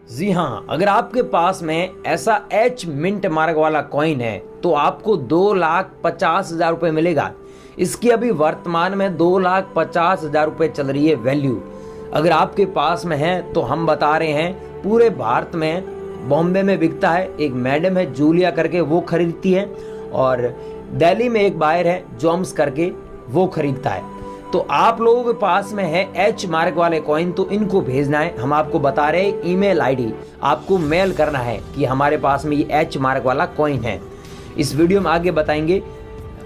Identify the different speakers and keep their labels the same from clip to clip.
Speaker 1: जी हाँ, अगर आपके पास में ऐसा एच मिंट मार्क वाला कॉइन है तो आपको 2,50,000 रुपये मिलेगा। इसकी अभी वर्तमान में 2,50,000 रुपये चल रही है वैल्यू। अगर आपके पास में है तो हम बता रहे हैं पूरे भारत में बॉम्बे में बिकता है। एक मैडम है जूलिया करके, वो खरीदती है, और दिल्ली में एक बायर है जॉम्स करके, वो खरीदता है। तो आप लोगों के पास में है एच मार्क वाले कॉइन तो इनको भेजना है। हम आपको बता रहे हैं ईमेल आईडी आपको मेल करना है कि हमारे पास में ये एच मार्क वाला कॉइन है। इस वीडियो में आगे बताएंगे,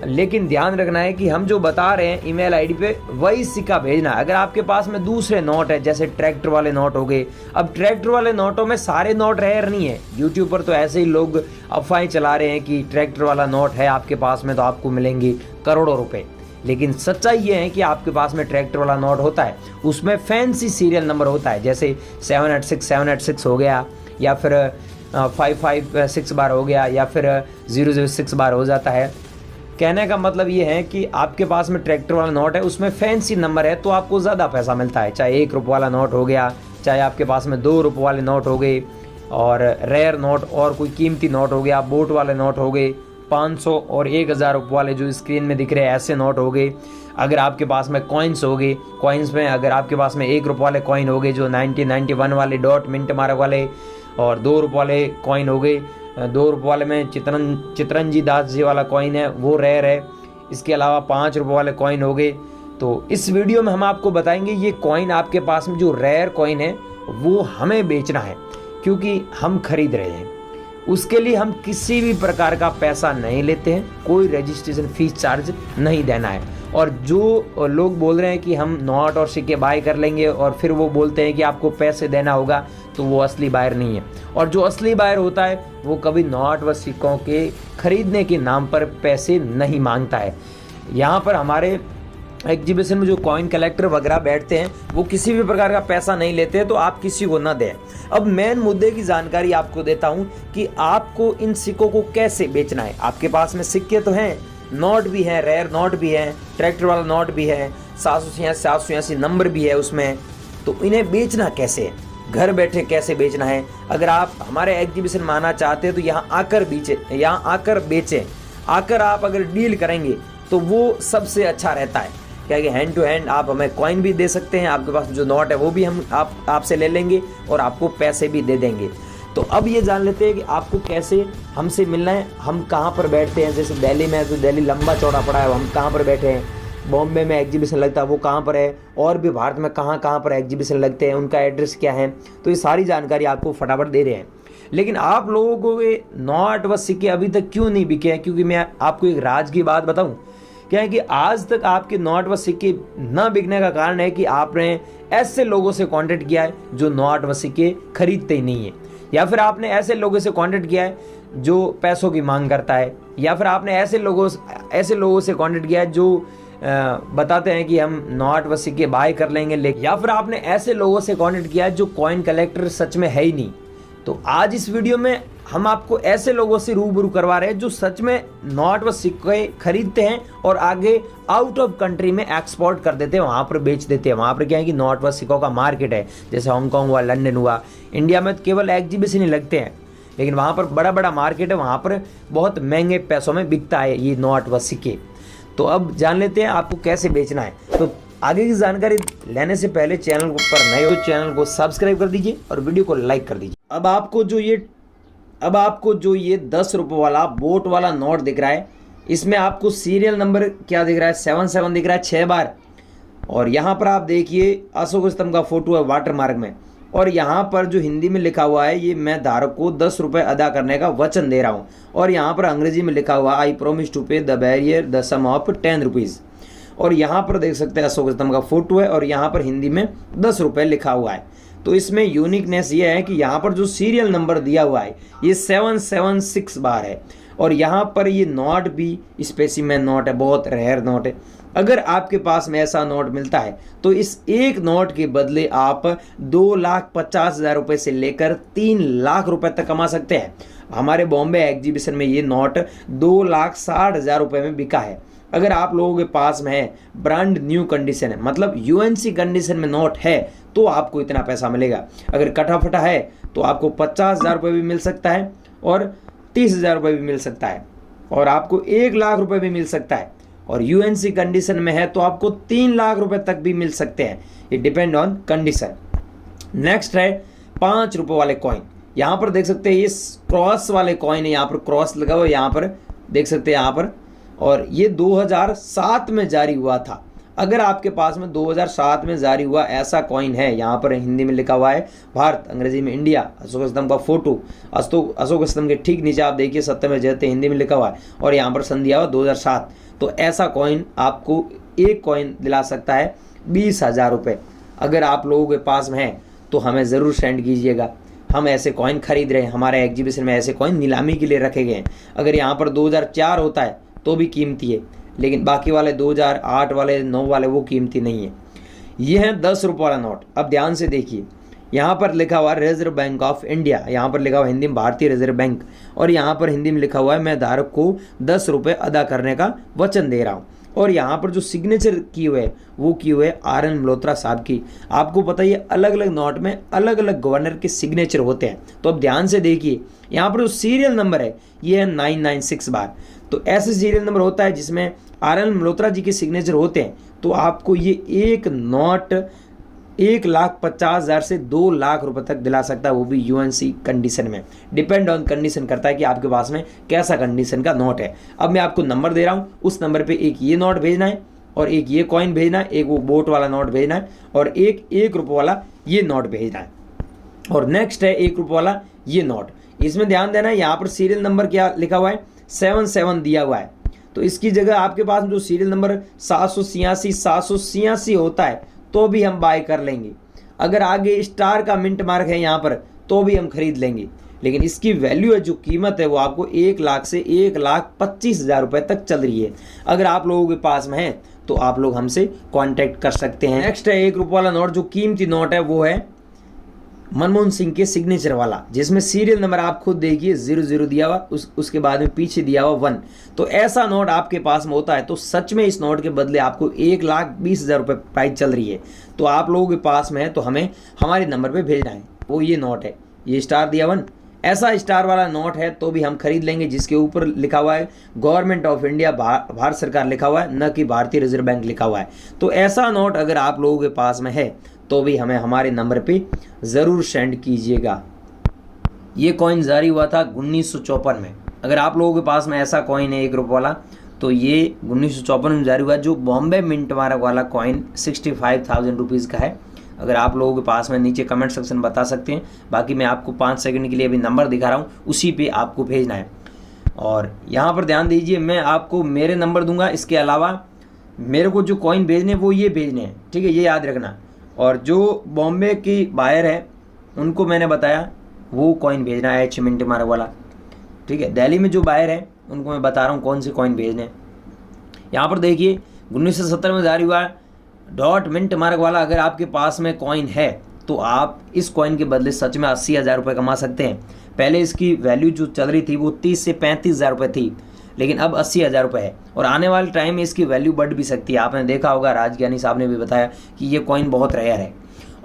Speaker 1: लेकिन ध्यान रखना है कि हम जो बता रहे हैं ईमेल आईडी पे वही सिक्का भेजना है। अगर आपके पास में दूसरे नोट है जैसे ट्रैक्टर वाले नोट हो गए, अब ट्रैक्टर वाले नोटों में सारे नोट रेयर नहीं है। यूट्यूब पर तो ऐसे ही लोग अफवाहें चला रहे हैं कि ट्रैक्टर वाला नोट है आपके पास में तो आपको मिलेंगे करोड़ों रुपए, लेकिन सच्चाई ये है कि आपके पास में ट्रैक्टर वाला नोट होता है, उसमें फैंसी सीरियल नंबर होता है, जैसे 786 हो गया, या फिर 556 बार हो गया, या फिर 006 बार हो जाता है। कहने का मतलब ये है कि आपके पास में ट्रैक्टर वाला नोट है, उसमें फैंसी नंबर है तो आपको ज़्यादा पैसा मिलता है। चाहे 1 रुपये वाला नोट हो गया, चाहे आपके पास में 2 रुपये वाले नोट हो गए, और रेयर नोट और कोई कीमती नोट हो गया, बोट वाले नोट हो गए, 500 और 1,000 रुपये वाले जो स्क्रीन में दिख रहे हैं ऐसे नोट हो गए। अगर आपके पास में कॉइन्स हो गए, कॉइन्स में अगर आपके पास में 1 रुपये वाले कॉइन हो गए जो 1991 वाले डॉट मिंट मार्क वाले, और 2 रुपये वाले कॉइन हो गए, 2 रुपये वाले में चितरंजी दास जी वाला कॉइन है वो रेयर है। इसके अलावा 5 रुपये वाले कॉइन हो गए। तो इस वीडियो में हम आपको बताएंगे ये कॉइन आपके पास में जो रेयर कॉइन है वो हमें बेचना है, क्योंकि हम खरीद रहे हैं। उसके लिए हम किसी भी प्रकार का पैसा नहीं लेते हैं, कोई रजिस्ट्रेशन फीस चार्ज नहीं देना है। और जो लोग बोल रहे हैं कि हम नोट और सिक्के बाय कर लेंगे और फिर वो बोलते हैं कि आपको पैसे देना होगा, तो वो असली बायर नहीं है। और जो असली बायर होता है वो कभी नोट व सिक्कों के खरीदने के नाम पर पैसे नहीं मांगता है। यहाँ पर हमारे एग्जीबिशन में जो कॉइन कलेक्टर वगैरह बैठते हैं वो किसी भी प्रकार का पैसा नहीं लेते, तो आप किसी को ना दें। अब मेन मुद्दे की जानकारी आपको देता हूं कि आपको इन सिक्कों को कैसे बेचना है। आपके पास में सिक्के तो हैं, नोट भी हैं, रेयर नोट भी हैं, ट्रैक्टर वाला नोट भी है, 786 नंबर भी है उसमें, तो इन्हें बेचना कैसे है, घर बैठे कैसे बेचना है। अगर आप हमारे एग्जीबिशन में आना चाहते हैं तो यहाँ आकर बेचें। आकर आप अगर डील करेंगे तो वो सबसे अच्छा रहता है, क्या कि हैंड टू हैंड आप हमें कॉइन भी दे सकते हैं, आपके पास जो नोट है वो भी हम आपसे ले लेंगे और आपको पैसे भी दे देंगे। तो अब ये जान लेते हैं कि आपको कैसे हमसे मिलना है। हम कहाँ पर बैठते हैं, जैसे दिल्ली में है तो दिल्ली लंबा चौड़ा पड़ा है, हम कहाँ पर बैठे हैं, बॉम्बे में एग्जीबिशन लगता है वो कहाँ पर है, और भी भारत में कहाँ कहाँ पर एग्जीबिशन लगते हैं, उनका एड्रेस क्या है, तो ये सारी जानकारी आपको फटाफट दे रहे हैं। लेकिन आप लोगों को ये नोट व सिक्के अभी तक क्यों नहीं बिके हैं, क्योंकि मैं आपको एक राज की बात बताऊं, क्या है कि आज तक आपके नोट व सिक्के न बिकने का कारण है कि आपने ऐसे लोगों से कांटेक्ट किया है जो नोट व सिक्के खरीदते ही नहीं है, या फिर आपने ऐसे लोगों से कांटेक्ट किया है जो पैसों की मांग करता है, या फिर आपने ऐसे लोगों से कांटेक्ट किया है जो बताते हैं कि हम नोट व सिक्के बाय कर लेंगे, लेकिन या फिर आपने ऐसे लोगों से कांटेक्ट किया है जो कॉइन कलेक्टर सच में है ही नहीं। तो आज इस वीडियो में हम आपको ऐसे लोगों से रूबरू करवा रहे हैं जो सच में नोट व सिक्के खरीदते हैं और आगे आउट ऑफ कंट्री में एक्सपोर्ट कर देते हैं, वहाँ पर बेच देते हैं। वहाँ पर क्या है कि नोट व सिक्कों का मार्केट है, जैसे हांगकांग हुआ, लंदन हुआ। इंडिया में तो केवल एग्जीबिशन ही लगते हैं, लेकिन वहाँ पर बड़ा बड़ा मार्केट है, वहाँ पर बहुत महंगे पैसों में बिकता है ये नोट व सिक्के। तो अब जान लेते हैं आपको कैसे बेचना है। तो आगे की जानकारी लेने से पहले चैनल पर नए हो चैनल को सब्सक्राइब कर दीजिए और वीडियो को लाइक कर दीजिए। अब आपको जो ये 10 रुपये वाला बोट वाला नोट दिख रहा है, इसमें आपको सीरियल नंबर क्या दिख रहा है, 77 दिख रहा है 6 बार। और यहाँ पर आप देखिए अशोक स्तंभ का फोटो है वाटर मार्क में, और यहाँ पर जो हिंदी में लिखा हुआ है ये मैं धारक को 10 रुपये अदा करने का वचन दे रहा हूँ। और यहाँ पर अंग्रेजी में लिखा हुआ I promise to pay the bearer the sum of 10 rupees. और यहाँ पर देख सकते हैं अशोक स्तंभ का फोटो है, और यहाँ पर हिंदी में 10 रुपये लिखा हुआ है। तो इसमें यूनिकनेस ये है कि यहाँ पर जो सीरियल नंबर दिया हुआ है ये 776 बार है, और यहाँ पर ये नोट भी स्पेसिमेन नोट है, बहुत रेयर नोट है। अगर आपके पास में ऐसा नोट मिलता है तो इस एक नोट के बदले आप 2,50,000 रुपये से लेकर 3 लाख रुपए तक कमा सकते हैं। हमारे बॉम्बे एग्जीबिशन में ये नोट 2,60,000 रुपये में बिका है। अगर आप लोगों के पास में है ब्रांड न्यू कंडीशन है, मतलब यूएनसी कंडीशन में नोट है, तो आपको इतना पैसा मिलेगा। अगर कटा फटा है तो आपको 50,000 रुपये भी मिल सकता है और 30,000 रुपये भी मिल सकता है और आपको 1,00,000 रुपये भी मिल सकता है और यूएनसी कंडीशन में है तो आपको 3,00,000 रुपये तक भी मिल सकते हैं। ये डिपेंड ऑन कंडीशन। नेक्स्ट है 5 रुपये वाले कॉइन। यहाँ पर देख सकते हैं ये क्रॉस वाले कॉइन है, यहाँ पर क्रॉस लगा हुआ है, यहाँ पर देख सकते हैं यहाँ पर, और ये 2007 में जारी हुआ था। अगर आपके पास में 2007 में जारी हुआ ऐसा कॉइन है, यहाँ पर हिंदी में लिखा हुआ है भारत, अंग्रेजी में इंडिया, अशोक स्तंभ का फोटो, अशोक स्तंभ के ठीक नीचे आप देखिए सत्यमेव जयते हिंदी में लिखा हुआ है और यहाँ पर सन दिया हुआ 2007। तो ऐसा कॉइन आपको एक कॉइन दिला सकता है 20,000 रुपये। अगर आप लोगों के पास में है तो हमें ज़रूर सेंड कीजिएगा। हम ऐसे कॉइन खरीद रहे हैं, हमारे एग्जीबिशन में ऐसे कॉइन नीलामी के लिए रखे गए हैं। अगर यहाँ पर 2004 होता है तो भी कीमती है, लेकिन बाकी वाले 2008 वाले 9 वाले वो कीमती नहीं है। ये है 10 रुपये वाला नोट। अब ध्यान से देखिए, यहाँ पर लिखा हुआ रिजर्व बैंक ऑफ इंडिया, यहाँ पर लिखा हुआ हिंदी में भारतीय रिजर्व बैंक, और यहाँ पर हिंदी में लिखा हुआ है मैं धारक को 10 रुपये अदा करने का वचन दे रहा हूँ। और यहाँ पर जो सिग्नेचर की हुए वो की हुए RN मल्होत्रा साहब की। आपको पता है अलग अलग नोट में अलग अलग गवर्नर के सिग्नेचर होते हैं। तो अब ध्यान से देखिए, यहाँ पर जो सीरियल नंबर है ये है 996 बार। तो ऐसे सीरियल नंबर होता है जिसमें RN मल्होत्रा जी के सिग्नेचर होते हैं। तो आपको ये एक नोट 1,50,000 से 2,00,000 रुपए तक दिला सकता है, वो भी यूएनसी कंडीशन में। डिपेंड ऑन कंडीशन करता है कि आपके पास में कैसा कंडीशन का नोट है। अब मैं आपको नंबर दे रहा हूँ, उस नंबर पे एक ये नोट भेजना है और एक ये कॉइन भेजना है, एक वो बोट वाला नोट भेजना है और एक 1 रुपये वाला ये नोट भेजना है। और नेक्स्ट है 1 रुपये वाला ये नोट। इसमें ध्यान देना है, यहाँ पर सीरियल नंबर क्या लिखा हुआ है 77 दिया हुआ है। तो इसकी जगह आपके पास जो सीरियल नंबर 786 होता है तो भी हम बाय कर लेंगे। अगर आगे स्टार का मिंट मार्क है यहाँ पर तो भी हम खरीद लेंगे, लेकिन इसकी वैल्यू है, जो कीमत है वो आपको 1,00,000 से 1,25,000 रुपये तक चल रही है। अगर आप लोगों के पास में है तो आप लोग हमसे कांटेक्ट कर सकते हैं। नेक्स्ट है 1 रुपये वाला नोट। जो कीमती नोट है वो है मनमोहन सिंह के सिग्नेचर वाला, जिसमें सीरियल नंबर आप खुद देखिए 00 दिया हुआ, उसके बाद में पीछे दिया हुआ 1। तो ऐसा नोट आपके पास में होता है तो सच में इस नोट के बदले आपको 1,20,000 रुपये प्राइस चल रही है। तो आप लोगों के पास में है तो हमें हमारे नंबर पे भेजना है। वो ये नोट है, ये स्टार दिया 1, ऐसा स्टार वाला नोट है तो भी हम खरीद लेंगे, जिसके ऊपर लिखा हुआ है गवर्नमेंट ऑफ इंडिया, भारत सरकार लिखा हुआ है, न कि भारतीय रिजर्व बैंक लिखा हुआ है। तो ऐसा नोट अगर आप लोगों के पास में है तो भी हमें हमारे नंबर पे ज़रूर सेंड कीजिएगा। ये कॉइन जारी हुआ था 1954 में। अगर आप लोगों के पास में ऐसा कॉइन है 1 रुपये वाला तो ये 1954 में जारी हुआ। जो बॉम्बे मिंट मार्क वाला कॉइन 65,000 रुपीज़ का है। अगर आप लोगों के पास में नीचे कमेंट सेक्शन बता सकते हैं, बाकी मैं आपको 5 सेकंड के लिए अभी नंबर दिखा रहा हूँ, उसी पे आपको भेजना है। और यहाँ पर ध्यान दीजिए, मैं आपको मेरे नंबर दूंगा, इसके अलावा मेरे को जो कॉइन भेजने वो ये भेजने हैं, ठीक है, ये याद रखना। और जो बॉम्बे की बायर है उनको मैंने बताया वो कॉइन भेजना है H मिंट मार्क वाला, ठीक है। दिल्ली में जो बायर है उनको मैं बता रहा हूँ कौन से कॉइन भेजने हैं। यहाँ पर देखिए 1970 में जारी हुआ डॉट मिंट मार्क वाला। अगर आपके पास में कॉइन है तो आप इस कॉइन के बदले सच में 80,000 रुपये कमा सकते हैं। पहले इसकी वैल्यू जो चल रही थी वो 30 से 35,000 रुपये थी, लेकिन अब 80,000 रुपये है और आने वाले टाइम में इसकी वैल्यू बढ़ भी सकती है। आपने देखा होगा, राजज्ञानी साहब ने भी बताया कि ये कॉइन बहुत रेयर है।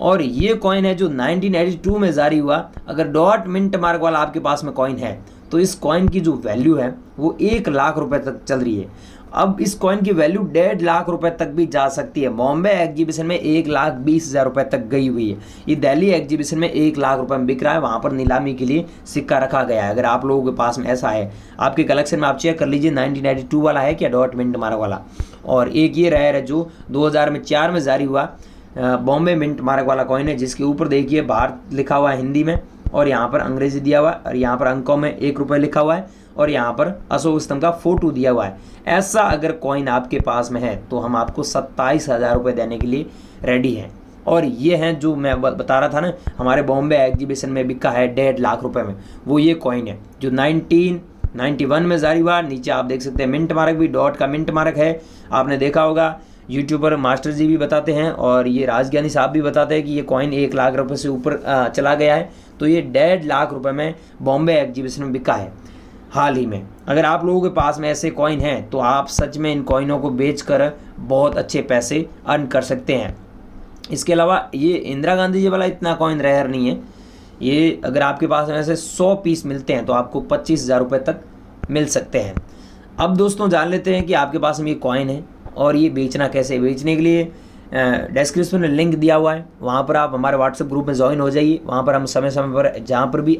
Speaker 1: और ये कॉइन है जो 1982 में जारी हुआ। अगर डॉट मिंट मार्क वाला आपके पास में कॉइन है तो इस कॉइन की जो वैल्यू है वो 1,00,000 रुपये तक चल रही है। अब इस कॉइन की वैल्यू 1,50,000 रुपये तक भी जा सकती है। बॉम्बे एग्जीबिशन में 1,20,000 रुपये तक गई हुई है। ये दिल्ली एग्जीबिशन में 1,00,000 रुपये में बिक रहा है, वहाँ पर नीलामी के लिए सिक्का रखा गया है। अगर आप लोगों के पास में ऐसा है, आपके कलेक्शन में आप चेक कर लीजिए 1992 वाला है क्या डॉट मिंट मार्क वाला। और एक ये रेयर है जो 2004 में जारी हुआ बॉम्बे मिंट मार्क वाला कॉइन है, जिसके ऊपर देखिए भारत लिखा हुआ है हिंदी में और यहाँ पर अंग्रेजी दिया हुआ है और यहाँ पर अंकों में 1 रुपये लिखा हुआ है और यहाँ पर अशोक स्तंभ का फोटो दिया हुआ है। ऐसा अगर कॉइन आपके पास में है तो हम आपको 27,000 रुपये देने के लिए रेडी हैं। और ये हैं जो मैं बता रहा था ना, हमारे बॉम्बे एग्जीबिशन में बिका है 1,50,000 रुपये में, वो ये कॉइन है जो 1991 में जारी हुआ। नीचे आप देख सकते हैं मिंट मार्क भी, डॉट का मिंट मार्क है। आपने देखा होगा, यूट्यूबर मास्टर जी भी बताते हैं और ये राजज्ञानी साहब भी बताते हैं कि ये कॉइन 1,00,000 रुपये से ऊपर चला गया है। तो ये 1,50,000 रुपये में बॉम्बे एग्जीबिशन में बिका है हाल ही में। अगर आप लोगों के पास में ऐसे कॉइन हैं तो आप सच में इन कॉइनों को बेचकर बहुत अच्छे पैसे अर्न कर सकते हैं। इसके अलावा ये इंदिरा गांधी जी वाला इतना कॉइन रेयर नहीं है। ये अगर आपके पास में से 100 पीस मिलते हैं तो आपको 25,000 रुपये तक मिल सकते हैं। अब दोस्तों जान लेते हैं कि आपके पास में ये कॉइन है और ये बेचना कैसे। बेचने के लिए डिस्क्रिप्शन में लिंक दिया हुआ है, वहाँ पर आप हमारे व्हाट्सएप ग्रुप में ज्वाइन हो जाइए। वहाँ पर हम समय समय पर जहाँ पर भी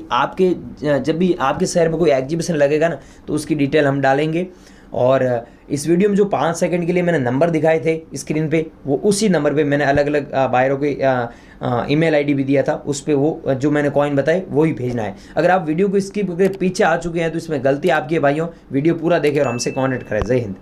Speaker 1: जब भी आपके शहर में कोई एग्जीबिशन लगेगा ना तो उसकी डिटेल हम डालेंगे। और इस वीडियो में जो 5 सेकंड के लिए मैंने नंबर दिखाए थे स्क्रीन पे, वो उसी नंबर पे मैंने अलग अलग बायरों के ईमेल आईडी भी दिया था, उस पर वो जो मैंने कॉइन बताए वही भेजना है। अगर आप वीडियो को स्किप करके पीछे आ चुके हैं तो इसमें गलती आपकी है भाइयों। वीडियो पूरा देखें और हमसे कॉन्टेक्ट करें। जय हिंद।